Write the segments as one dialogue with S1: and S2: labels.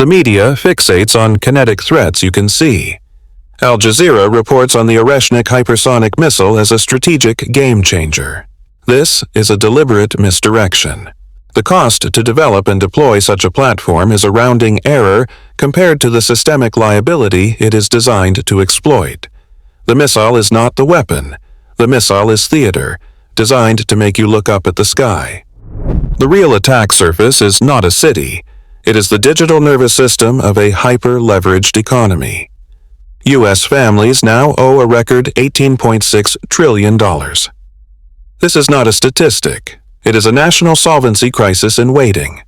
S1: The media fixates on kinetic threats you can see. Al Jazeera reports on the Oreshnik hypersonic missile as a strategic game-changer. This is a deliberate misdirection. The cost to develop and deploy such a platform is a rounding error compared to the systemic liability it is designed to exploit. The missile is not the weapon. The missile is theater, designed to make you look up at the sky. The real attack surface is not a city. It is the digital nervous system of a hyper-leveraged economy. U.S. families now owe a record $18.6 trillion. This is not a statistic. It is a national solvency crisis in waiting.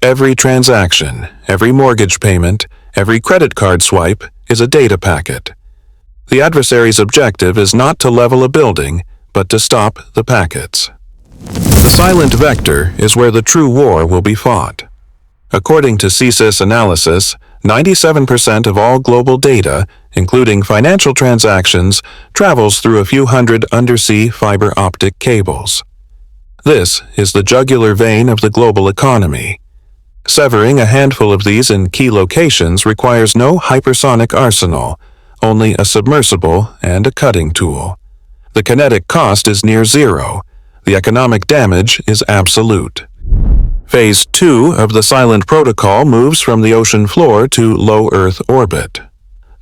S1: Every transaction, every mortgage payment, every credit card swipe is a data packet. The adversary's objective is not to level a building, but to stop the packets. The silent vector is where the true war will be fought. According to CSIS analysis, 97% of all global data, including financial transactions, travels through a few hundred undersea fiber optic cables. This is the jugular vein of the global economy. Severing a handful of these in key locations requires no hypersonic arsenal, only a submersible and a cutting tool. The kinetic cost is near zero. The economic damage is absolute. Phase 2 of the Silent Protocol moves from the ocean floor to low Earth orbit.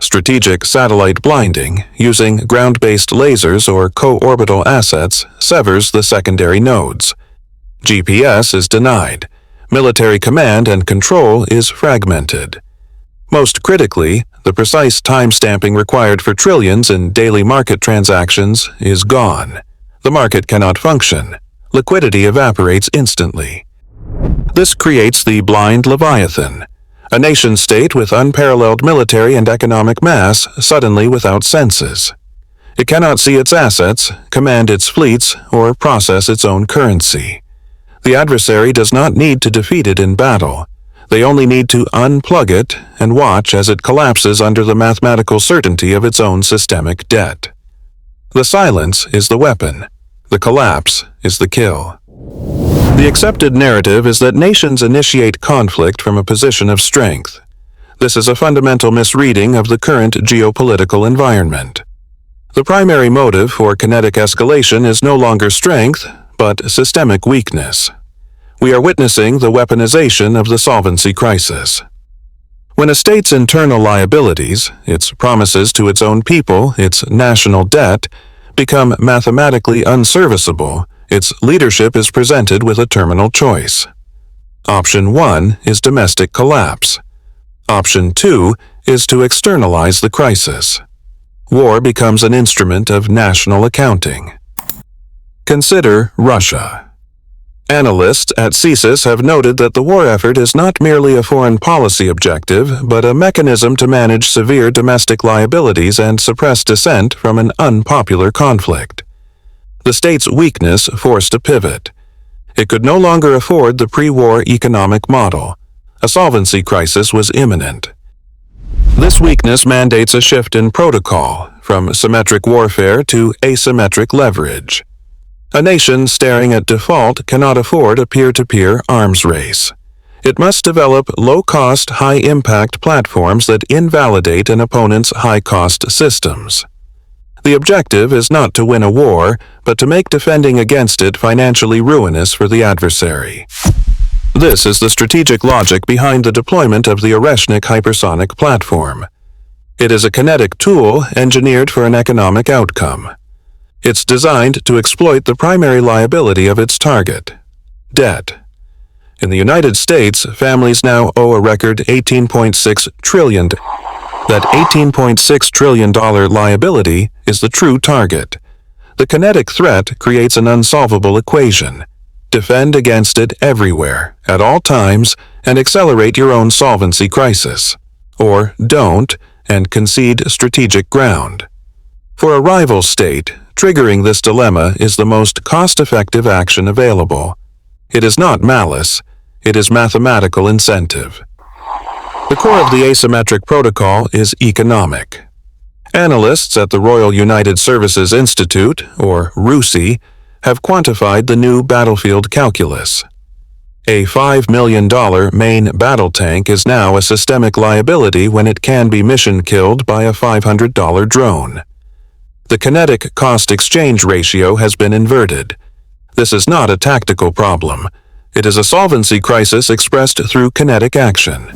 S1: Strategic satellite blinding, using ground-based lasers or co-orbital assets, severs the secondary nodes. GPS is denied. Military command and control is fragmented. Most critically, the precise timestamping required for trillions in daily market transactions is gone. The market cannot function. Liquidity evaporates instantly. This creates the blind Leviathan, a nation-state with unparalleled military and economic mass suddenly without senses. It cannot see its assets, command its fleets, or process its own currency. The adversary does not need to defeat it in battle. They only need to unplug it and watch as it collapses under the mathematical certainty of its own systemic debt. The silence is the weapon. The collapse is the kill. The accepted narrative is that nations initiate conflict from a position of strength. This is a fundamental misreading of the current geopolitical environment. The primary motive for kinetic escalation is no longer strength, but systemic weakness. We are witnessing the weaponization of the solvency crisis. When a state's internal liabilities, its promises to its own people, its national debt, become mathematically unserviceable, its leadership is presented with a terminal choice. Option 1 is domestic collapse. Option 2 is to externalize the crisis. War becomes an instrument of national accounting. Consider Russia. Analysts at CSIS have noted that the war effort is not merely a foreign policy objective, but a mechanism to manage severe domestic liabilities and suppress dissent from an unpopular conflict. The state's weakness forced a pivot. It could no longer afford the pre-war economic model. A solvency crisis was imminent. This weakness mandates a shift in protocol, from symmetric warfare to asymmetric leverage. A nation staring at default cannot afford a peer-to-peer arms race. It must develop low-cost, high-impact platforms that invalidate an opponent's high-cost systems. The objective is not to win a war, but to make defending against it financially ruinous for the adversary. This is the strategic logic behind the deployment of the Oreshnik hypersonic platform. It is a kinetic tool engineered for an economic outcome. It's designed to exploit the primary liability of its target, debt. In the United States, families now owe a record $18.6 trillion. That $18.6 trillion liability is the true target. The kinetic threat creates an unsolvable equation. Defend against it everywhere, at all times, and accelerate your own solvency crisis. Or don't, and concede strategic ground. For a rival state, triggering this dilemma is the most cost-effective action available. It is not malice, it is mathematical incentive. The core of the asymmetric protocol is economic. Analysts at the Royal United Services Institute, or RUSI, have quantified the new battlefield calculus. A $5 million main battle tank is now a systemic liability when it can be mission-killed by a $500 drone. The kinetic cost-exchange ratio has been inverted. This is not a tactical problem. It is a solvency crisis expressed through kinetic action.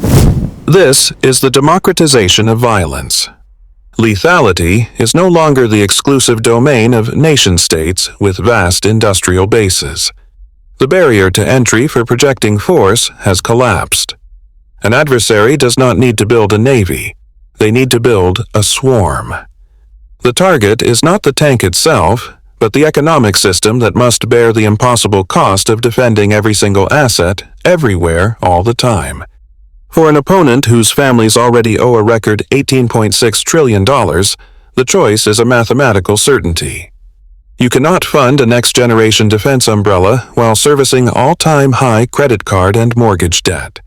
S1: This is the democratization of violence. Lethality is no longer the exclusive domain of nation-states with vast industrial bases. The barrier to entry for projecting force has collapsed. An adversary does not need to build a navy. They need to build a swarm. The target is not the tank itself, but the economic system that must bear the impossible cost of defending every single asset, everywhere, all the time. For an opponent whose families already owe a record $18.6 trillion, the choice is a mathematical certainty. You cannot fund a next-generation defense umbrella while servicing all-time high credit card and mortgage debt.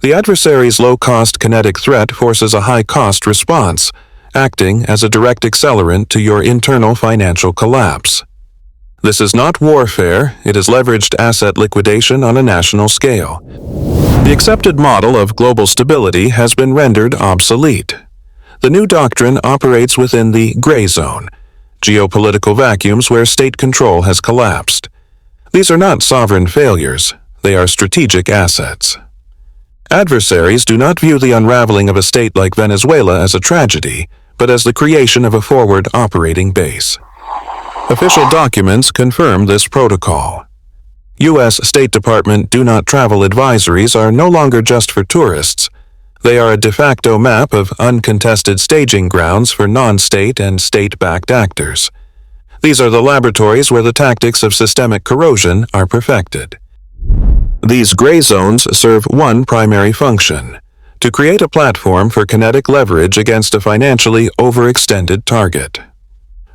S1: The adversary's low-cost kinetic threat forces a high-cost response, acting as a direct accelerant to your internal financial collapse. This is not warfare, it is leveraged asset liquidation on a national scale. The accepted model of global stability has been rendered obsolete. The new doctrine operates within the gray zone, geopolitical vacuums where state control has collapsed. These are not sovereign failures, they are strategic assets. Adversaries do not view the unraveling of a state like Venezuela as a tragedy, but as the creation of a forward operating base. Official documents confirm this protocol. U.S. State Department do not travel advisories are no longer just for tourists. They are a de facto map of uncontested staging grounds for non-state and state-backed actors. These are the laboratories where the tactics of systemic corrosion are perfected. These gray zones serve one primary function: to create a platform for kinetic leverage against a financially overextended target.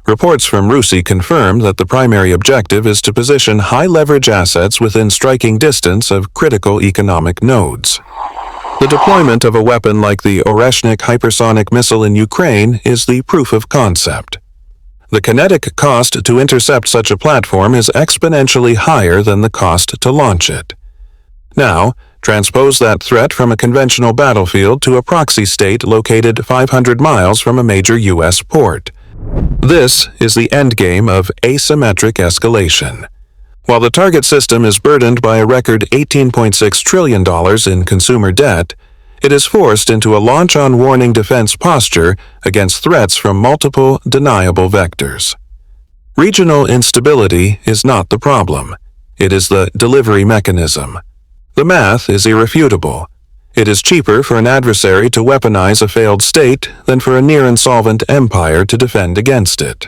S1: Reports from RUSI confirm that the primary objective is to position high-leverage assets within striking distance of critical economic nodes. The deployment of a weapon like the Oreshnik hypersonic missile in Ukraine is the proof of concept. The kinetic cost to intercept such a platform is exponentially higher than the cost to launch it. Now, transpose that threat from a conventional battlefield to a proxy state located 500 miles from a major U.S. port. This is the endgame of asymmetric escalation. While the target system is burdened by a record $18.6 trillion in consumer debt, it is forced into a launch-on-warning defense posture against threats from multiple deniable vectors. Regional instability is not the problem. It is the delivery mechanism. The math is irrefutable. It is cheaper for an adversary to weaponize a failed state than for a near-insolvent empire to defend against it.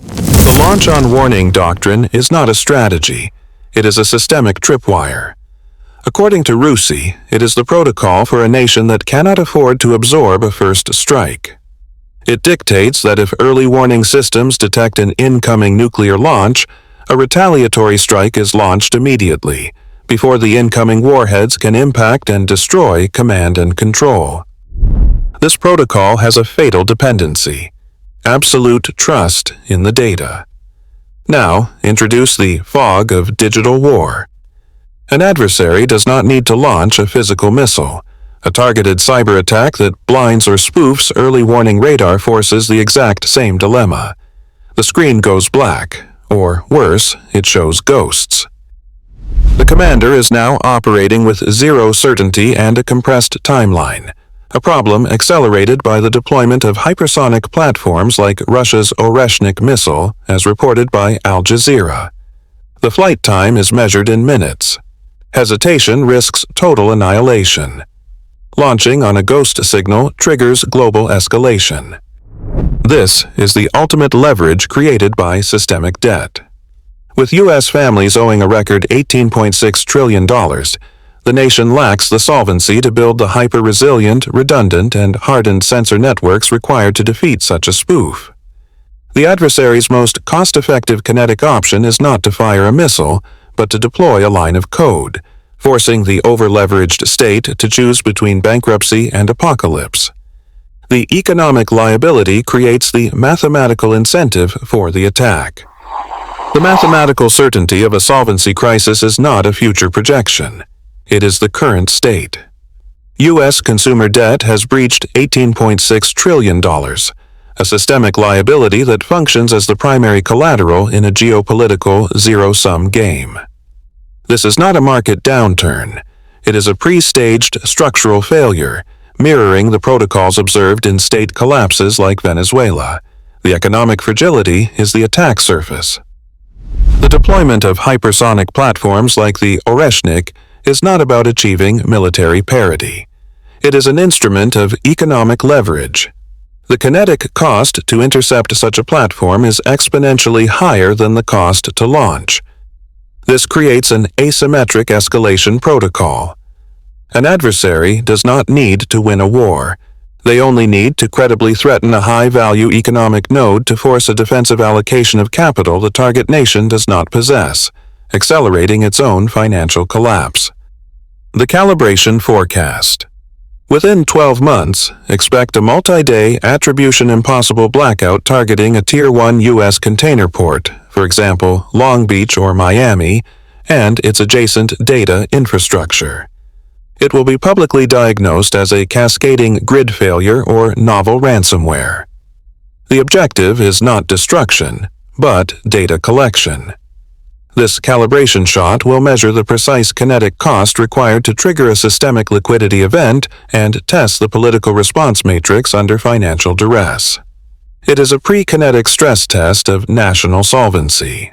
S1: The launch-on-warning doctrine is not a strategy. It is a systemic tripwire. According to RUSI, it is the protocol for a nation that cannot afford to absorb a first strike. It dictates that if early warning systems detect an incoming nuclear launch, a retaliatory strike is launched immediately, before the incoming warheads can impact and destroy command and control. This protocol has a fatal dependency: absolute trust in the data. Now, introduce the fog of digital war. An adversary does not need to launch a physical missile. A targeted cyber attack that blinds or spoofs early warning radar forces the exact same dilemma. The screen goes black, or worse, it shows ghosts. The commander is now operating with zero certainty and a compressed timeline, a problem accelerated by the deployment of hypersonic platforms like Russia's Oreshnik missile, as reported by Al Jazeera. The flight time is measured in minutes. Hesitation risks total annihilation. Launching on a ghost signal triggers global escalation. This is the ultimate leverage created by systemic debt. With U.S. families owing a record $18.6 trillion, the nation lacks the solvency to build the hyper-resilient, redundant, and hardened sensor networks required to defeat such a spoof. The adversary's most cost-effective kinetic option is not to fire a missile, but to deploy a line of code, forcing the over-leveraged state to choose between bankruptcy and apocalypse. The economic liability creates the mathematical incentive for the attack. The mathematical certainty of a solvency crisis is not a future projection. It is the current state. U.S. consumer debt has breached $18.6 trillion, a systemic liability that functions as the primary collateral in a geopolitical zero-sum game. This is not a market downturn. It is a pre-staged structural failure, mirroring the protocols observed in state collapses like Venezuela. The economic fragility is the attack surface. The deployment of hypersonic platforms like the Oreshnik is not about achieving military parity. It is an instrument of economic leverage. The kinetic cost to intercept such a platform is exponentially higher than the cost to launch. This creates an asymmetric escalation protocol. An adversary does not need to win a war. They only need to credibly threaten a high-value economic node to force a defensive allocation of capital the target nation does not possess, accelerating its own financial collapse. The calibration forecast. Within 12 months, expect a multi-day attribution impossible blackout targeting a Tier 1 U.S. container port, for example, Long Beach or Miami, and its adjacent data infrastructure. It will be publicly diagnosed as a cascading grid failure or novel ransomware. The objective is not destruction, but data collection. This calibration shot will measure the precise kinetic cost required to trigger a systemic liquidity event and test the political response matrix under financial duress. It is a pre-kinetic stress test of national solvency.